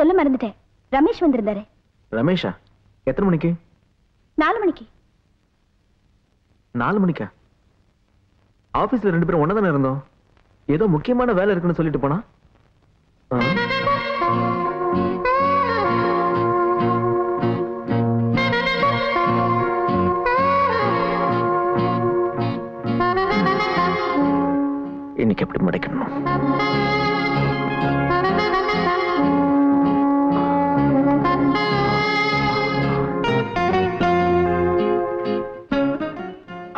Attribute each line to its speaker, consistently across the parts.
Speaker 1: சொல்ல மறந்துட்டேன். ரமேஷ் வந்திருந்தாரு.
Speaker 2: ரமேஷா? எத்தனை மணிக்கு?
Speaker 1: 4 மணிக்கு.
Speaker 2: 4 மணிக்கா? ஆபீஸ்ல 2 பேரும் ஒண்ணா தானே இருந்தோம். ஏதோ முக்கியமான வேலை இருக்குன்னு சொல்லிட்டு போனா. இன்னைக்கு எப்படி மடைக்கணும்?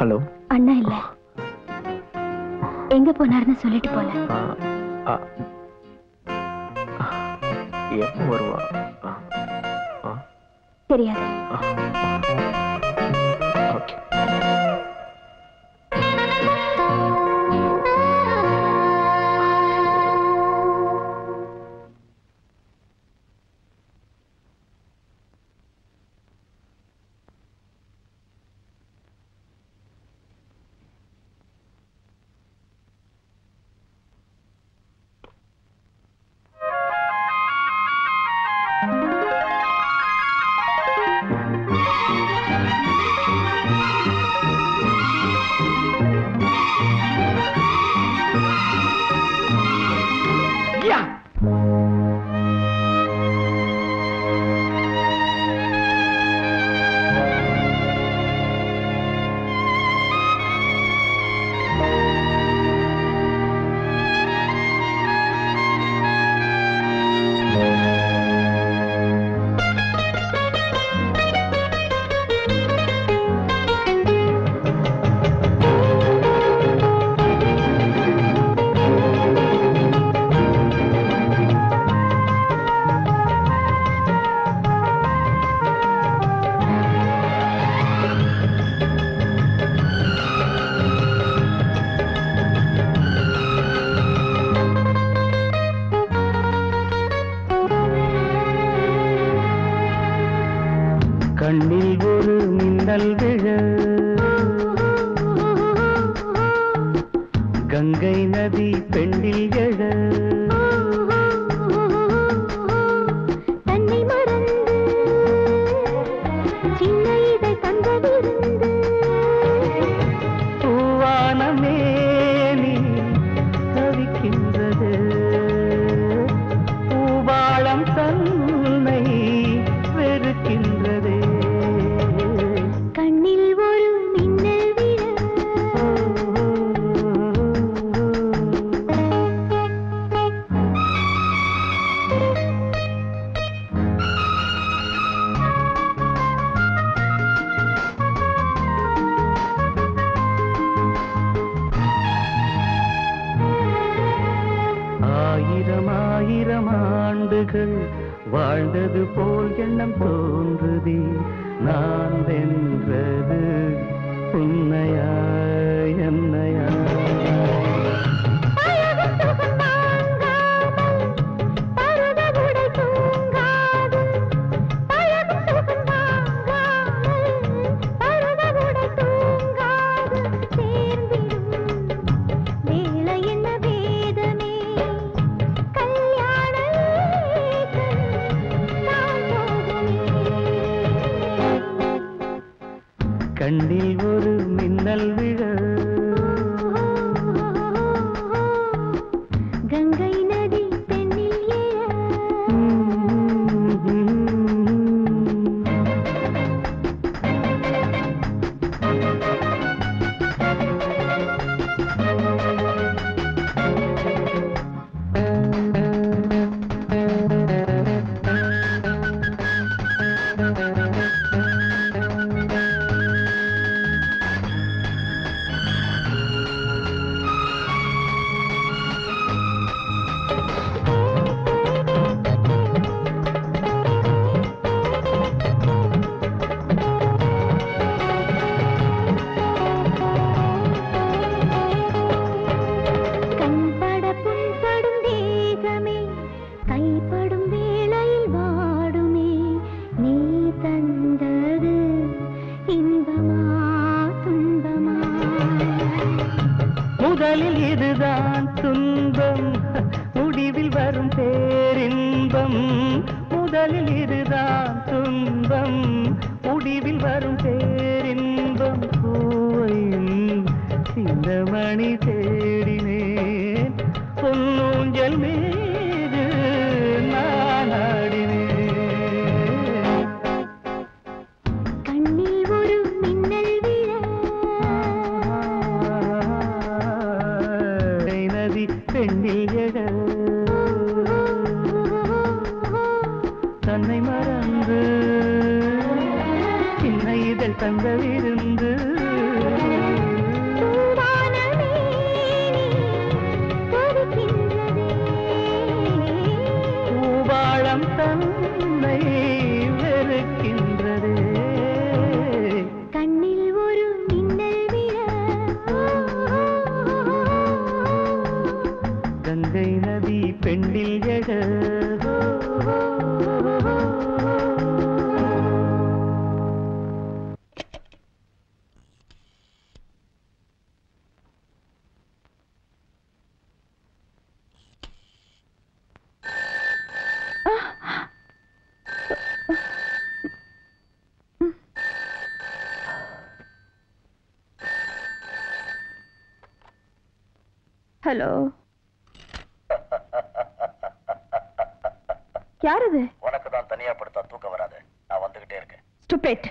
Speaker 2: ஹலோ.
Speaker 1: அண்ணா இல்ல, எங்க போனாருன்னு சொல்லிட்டு போல.
Speaker 2: எப்போ வருவா
Speaker 1: தெரியாது.
Speaker 2: ஓகே.
Speaker 3: கண்ணில் ஒரு மின்னல் விழ கங்கை நதி பெண்ணில் எழ
Speaker 1: தன்னை மறந்து சின்ன இதை தந்ததிருந்து
Speaker 3: பூவானமே நீ தவிக்கின்றது பூவாளம் தன்னை வெறுக்கின்றதே
Speaker 1: கண்ணில் ஒரு மின்னல் விழ
Speaker 3: ஆயிரம் ஆயிரம் ஆண்டுகள் வாழ்ந்தது போல் எண்ணம் தோன்றுதே நான் வென்றது உன்னையா என்னையா கண்ணில் ஒரு மின்னல் விழ தீவில் வரும் பேரின்பம் பூவையும் சின்னமணி தேடினேன் பொன்னூஞ்சல் மீது நான் ஆடினேன்.
Speaker 1: கண்ணில் ஒரு மின்னல் விழ
Speaker 3: நதி பெண்ணில் எழ தன்னை மறந்து சின்ன இதழ் தந்த விருந்து பூபாளம் தன்னை வெறுக்கின்றதே.
Speaker 1: கண்ணில் ஒரு மின்னல் விழ
Speaker 3: கங்கை நதி பெண்ணில் எழ
Speaker 4: ஹலோ, யார் இது?
Speaker 5: உனக்கு தான் தனியா படுத்தா தூக்கம் வராது. நான் வந்துகிட்டே இருக்கேன்.
Speaker 4: ஸ்டூபிட்.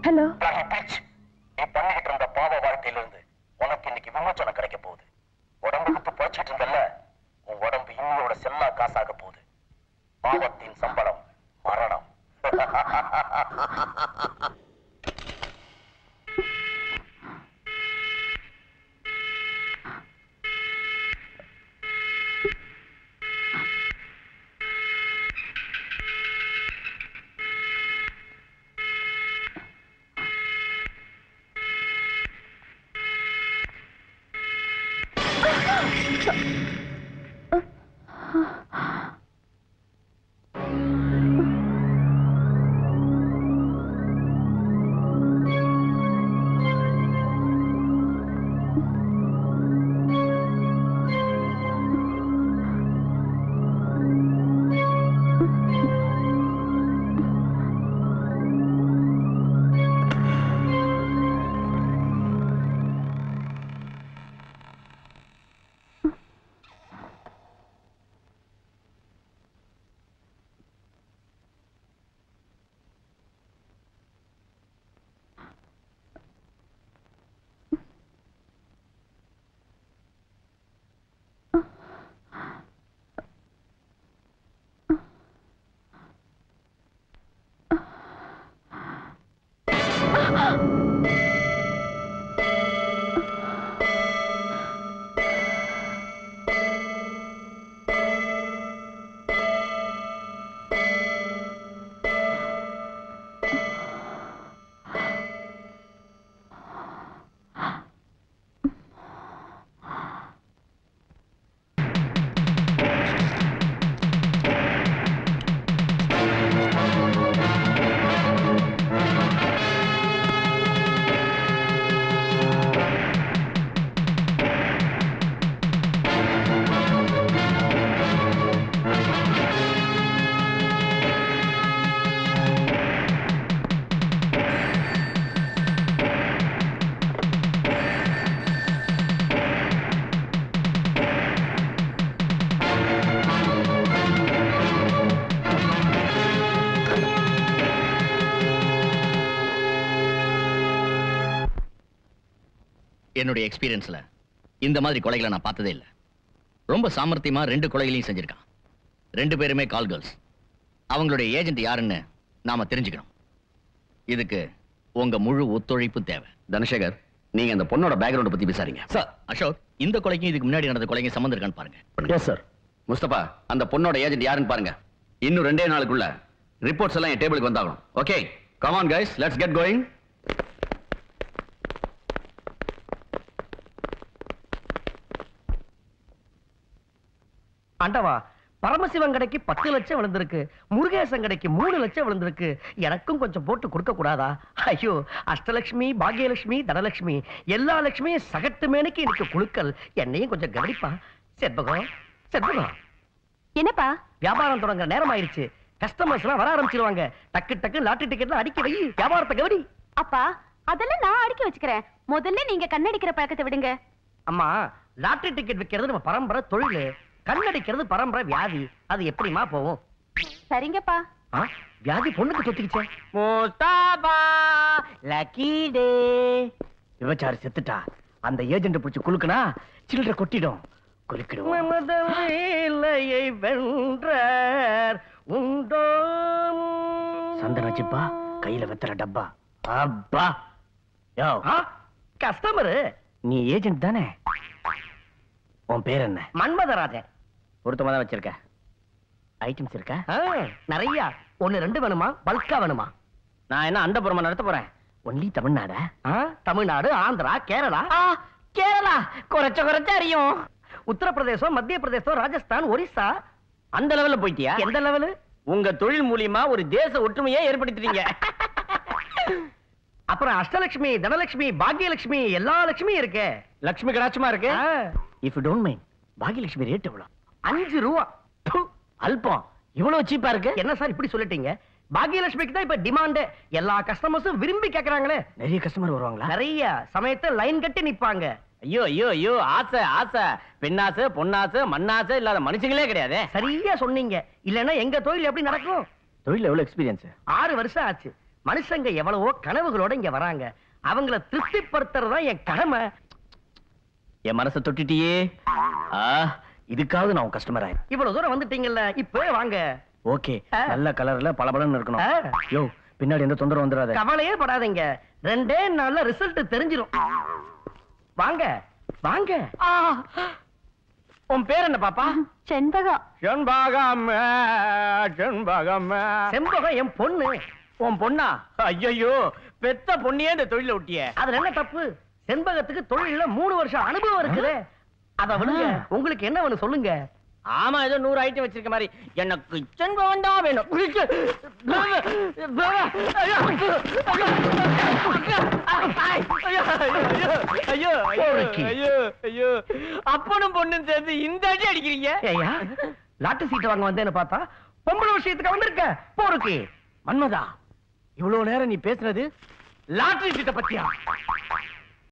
Speaker 4: ஹலோ,
Speaker 5: நீ பண்ணிக்கிட்டு இருந்த பாவ வாழ்க்கையிலிருந்து உனக்கு இன்னைக்கு விமோச்சனம் கிடைக்க போகுது. உடம்பு விட்டு போச்சுட்டு இருந்தல்ல, உன் உடம்பு இன்னியோட செல்லா காசாக போகுது. பாவத்தின் சம்பளம் மரணம்.
Speaker 6: என்னுடைய எக்ஸ்பீரியன்ஸ்ல இந்த மாதிரி கொலைகளை நான் பார்த்ததே இல்லை. ரொம்ப சாமர்த்தியமா 2 கொலைகளையும் செஞ்சிருக்கான். 2 பேருமே கால் கேர்ள்ஸ். அவங்களுடைய ஏஜென்ட் யாருன்னு நாம தெரிஞ்சுக்கணும். இதுக்கு உங்க முழு ஒத்துழைப்பு தேவை.
Speaker 5: தனசேகர், நீங்க அந்த பொண்ணோட பேக்ரவுண்ட் பத்தி விசாரிங்க.
Speaker 6: சார், அசோக், இந்த கொலைக்கும் இதுக்கு முன்னாடி நடந்த கொலைக்கும் சம்மந்தம் இருக்கான்னு பாருங்க.
Speaker 5: Yes sir. முஸ்தபா, அந்த பொண்ணோட ஏஜென்ட் யாருன்னு பாருங்க. இன்னும் 2 நாளுக்குள்ள ரிப்போர்ட்ஸ் எல்லாம் என் டேபிளுக்கு வந்தாகணும். Okay, come on guys, let's get going.
Speaker 3: ஆண்டவா,
Speaker 7: பரமசிவன் கடைக்கு 10 லட்சம் விழுந்திருக்கு, முருகேசன் கடைக்கு 3 லட்சம் விழுந்திருக்கு. எனக்கும் கொஞ்சம் போட்டு கொடுக்க கூடாதா? ஐயோ, அஷ்டலட்சுமி, பாக்யலட்சுமி, தனலட்சுமி எல்லா லட்சுமியும் சகட்டு மேனுக்கு எனக்கு குழுக்கள். என்னையும் கொஞ்சம் கவனிப்பா. செண்பகம், செண்பகம்,
Speaker 4: என்னப்பா?
Speaker 7: வியாபாரம் தொடங்குற நேரம் ஆயிருச்சு. கஸ்டமர்ஸ் எல்லாம் வர ஆரம்பிச்சிருவாங்க. டக்கு டக்கு லாட்டரி டிக்கெட்லாம் அடிக்க வை. வியாபாரத்தை கவனி.
Speaker 4: அப்பா, அதெல்லாம் நான் அடிக்க வச்சுக்கிறேன். முதல்ல நீங்க கண்ணடிக்கிற பழக்கத்தை விடுங்க.
Speaker 7: அம்மா, லாட்டரி டிக்கெட் விக்கிறது நம்ம பரம்பரை தொழில். கண்ணடிக்கிறது பரம்பரை வியாதி. அது எப்படிமா போவோம்?
Speaker 4: சரிங்கப்பா.
Speaker 7: வியாதி பொண்ணுக்கு தொத்திக்கிச்சே. முஸ்தாபா லக்கி டே. விபச்சாரி செத்துட்டா. அந்த ஏஜென்ட் பிடிச்சு குலுக்குனா சில்லற கொட்டிடும். குலுக்கிடுவோம். இல்லையை வென்றார் உண்டோ. சந்தன சிப்பா, கையில வெத்தற டப்பா. அப்பா யோ, கஸ்டமர். நீ ஏஜென்ட் தானே? உன் பேர் என்ன? மன்மதராஜன். பொருத்தமா தான் வச்சிருக்க. ஐட்டம்ஸ் இருக்கா? நிறைய. 1 2 வேணுமா? பல்கா வேணுமா? நான் என்ன அண்டபுரமா நடத்த போறேன்? ஒன்லி தமிழ்நாடா? தமிழ்நாடு, ஆந்திரா, கேரளா. கேரளா குறைச்ச அறியும். உத்தரப்பிரதேசம், மத்திய பிரதேசம், ராஜஸ்தான், ஒரிசா. அந்த லெவல்ல போயிட்டியா? எந்த லெவலு? உங்க தொழில் மூலியமா ஒரு தேச ஒற்றுமையை ஏற்படுத்துறீங்க. அப்புறம் அஷ்டலட்சுமி, தனலட்சுமி, பாக்யலட்சுமி எல்லா லட்சுமியும் இருக்கு. லட்சுமி கடாட்சமா இருக்கு. If you don't mind, Bhagyalakshmi rate எவ்வளவு? 5 ரூபா. அல்பம். இவ்வளவு சீப்பா இருக்கு. என்ன சார் இப்படி சொல்லிட்டீங்க? பாக்யலட்சுமிக்கு தான் இப்ப டிமாண்ட். எல்லா கஸ்டமர்ஸும் விரும்பி கேக்குறாங்களே. நிறைய கஸ்டமர் வருவாங்களா? நிறைய. சமயத்தை லைன் கட்டி நிப்பாங்க. ஐயோ ஐயோ ஐயோ, ஆசை ஆசை. பெண்ணாசை, பொன்னாசை, மண்ணாசை இல்லாத மனுஷங்களே கிடையாது. சரியா சொன்னீங்க. இல்லன்னா எங்க தொழில் எப்படி நடக்கும்? தொழில் எவ்வளவு எக்ஸ்பீரியன்ஸ்? 6 வருஷம் ஆச்சு. மனுஷங்க எவ்வளவோ கனவுகளோட இங்க வராங்க. அவங்கள திருப்திப்படுத்துறதா என் கடமை. என் மனசை தொட்டுட்டியே. இதுக்காவது நான் கஸ்டமர் ஆயிரு. இவ்வளவு தூரம் வந்துட்டீங்கல்ல, இப்ப வாங்க. ஓகே, நல்ல கலர்ல பளபளன்னு இருக்கணும். யோ, பின்னாடி எந்த தொந்தரவு வந்துடாத. கவலையே படாதீங்க, 2 நாள்ல ரிசல்ட் தெரிஞ்சிரும். வாங்க வாங்க. உன் பேர் என்ன பாப்பா?
Speaker 4: செண்பகம்.
Speaker 7: செண்பகம். செண்பகம். செண்பகம் என் பொண்ணு. உன் பொண்ணா? ஐயோ, பெத்த பொண்ணியே இந்த தொழில விட்டிய. அதுல என்ன தப்பு? செண்பகத்துக்கு தொழில 3 வருஷம் அனுபவம் இருக்குது. அத விடுங்க. உங்களுக்கு என்ன வேணும் சொல்லுங்க. ஆமா, ஏதோ 100 ஐட்டம் வச்சிருக்க மாதிரி. எனக்கு செண்பகம் தான் வேணும். ஐயோ ஐயோ ஐயோ, அப்பனும் பொண்ணும் சேர்ந்து இந்த அடி அடிக்கிறீங்க. ஏய்யா, லாட்டு சீட்டு வாங்க வந்தேன்னு பார்த்தா பொம்பளை விஷயத்துக்கு வந்திருக்க. போருக்கு மன்மதா, இவ்வளவு நேரம் நீ பேசுனது லாட்டரி சீட்டை பத்தியா?